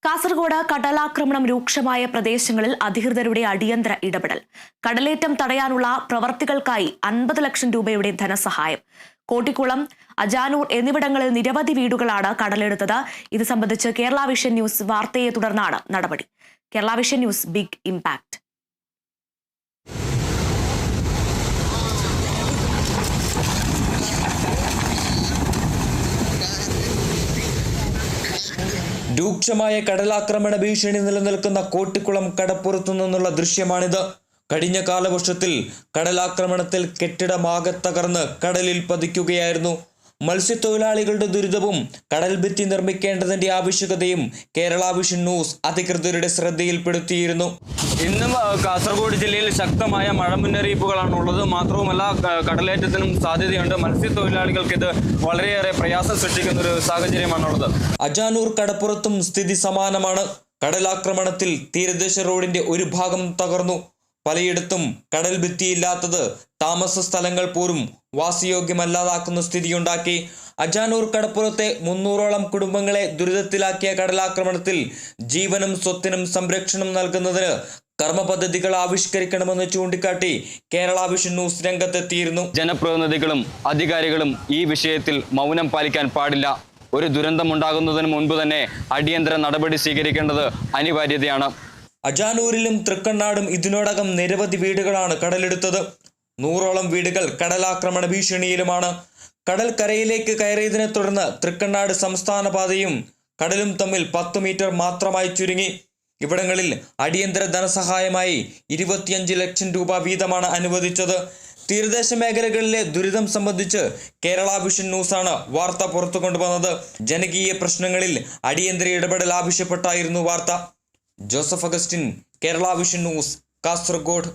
കാസർഗോഡ് കടലാക്രമണം രൂക്ഷമായ പ്രദേശങ്ങളിൽ അധികൃതരുടെ അടിയന്തര ഇടപെടൽ. കടലേറ്റം തടയാനുള്ള പ്രവർത്തികൾക്കായി 50 ലക്ഷം രൂപയുടെ ധനസഹായം. കോട്ടിക്കുളം, അജാനൂർ എന്നിവിടങ്ങളിൽ നിരവധി വീടുകളാണ് കടലെടുത്തത്. ഇത് സംബന്ധിച്ച് കേരള വിഷൻ ന്യൂസ് വാർത്തയെ തുടർന്നാണ് നടപടി. Kerala vision news big impact. രൂക്ഷമായ കടലാക്രമണ ഭീഷണി നിലനിൽക്കുന്ന കോട്ടിക്കുളം കടപ്പുറത്തു നിന്നുള്ള ദൃശ്യമാണിത്. കഴിഞ്ഞ കാലവർഷത്തിൽ കടലാക്രമണത്തിൽ കെട്ടിടമാകെ തകർന്ന് കടലിൽ പതിക്കുകയായിരുന്നു. മത്സ്യത്തൊഴിലാളികളുടെ ദുരിതവും കടൽ ഭിത്തി നിർമ്മിക്കേണ്ടതിന്റെ ആവശ്യകതയും കേരള വിഷൻ ന്യൂസ് അധികൃതരുടെ ശ്രദ്ധയിൽപ്പെടുത്തിയിരുന്നു. ഇന്നും കാസർഗോഡ് ജില്ലയിൽ ശക്തമായ മഴ മുന്നറിയിപ്പുകളാണുള്ളത്. മാത്രവുമല്ല, കടലേറ്റത്തിനും സാധ്യതയുണ്ട്. മത്സ്യത്തൊഴിലാളികൾക്ക് ഇത് വളരെയേറെ പ്രയാസം സൃഷ്ടിക്കുന്ന ഒരു സാഹചര്യമാണുള്ളത്. അജാനൂർ കടപ്പുറത്തും സ്ഥിതി സമാനമാണ്. കടലാക്രമണത്തിൽ തീരദേശ റോഡിന്റെ ഒരു ഭാഗം തകർന്നു. പലയിടത്തും കടൽ ഭിത്തിയില്ലാത്തത് താമസ സ്ഥലങ്ങൾ പോലും വാസയോഗ്യമല്ലാതാക്കുന്ന സ്ഥിതിയുണ്ടാക്കി. അജാനൂർ കടപ്പുറത്തെ 300ഓളം കുടുംബങ്ങളെ ദുരിതത്തിലാക്കിയ കടലാക്രമണത്തിൽ ജീവനും സ്വത്തിനും സംരക്ഷണം നൽകുന്നതിന് കർമ്മ പദ്ധതികൾ ആവിഷ്കരിക്കണമെന്ന് ചൂണ്ടിക്കാട്ടി കേരള വിഷൻ ന്യൂസ് രംഗത്തെത്തിയിരുന്നു. ജനപ്രതിനിധികളും അധികാരികളും ഈ വിഷയത്തിൽ മൗനം പാലിക്കാൻ പാടില്ല. ഒരു ദുരന്തമുണ്ടാകുന്നതിന് മുൻപ് തന്നെ അടിയന്തര നടപടി സ്വീകരിക്കേണ്ടത് അനിവാര്യതയാണ്. അജാനൂരിലും തൃക്കണ്ണാടും ഇതിനോടകം നിരവധി വീടുകളാണ് കടലെടുത്തത്. 100ഓളം വീടുകൾ കടലാക്രമണ ഭീഷണിയിലുമാണ്. കടൽ കരയിലേക്ക് കയറിയതിനെ തുടർന്ന് തൃക്കണ്ണാട് സംസ്ഥാന പാതയും കടലും തമ്മിൽ 10 മീറ്റർ മാത്രമായി ചുരുങ്ങി. ഇവിടങ്ങളിൽ അടിയന്തര ധനസഹായമായി 25 ലക്ഷം രൂപ വീതമാണ് അനുവദിച്ചത്. തീരദേശ മേഖലകളിലെ ദുരിതം സംബന്ധിച്ച് കേരള വിഷൻ ന്യൂസാണ് വാർത്ത പുറത്തു കൊണ്ടുവന്നത്. ജനകീയ പ്രശ്നങ്ങളിൽ അടിയന്തര ഇടപെടൽ ആവശ്യപ്പെട്ടായിരുന്നു വാർത്ത. Joseph Augustine, Kerala vision news, Kasaragod.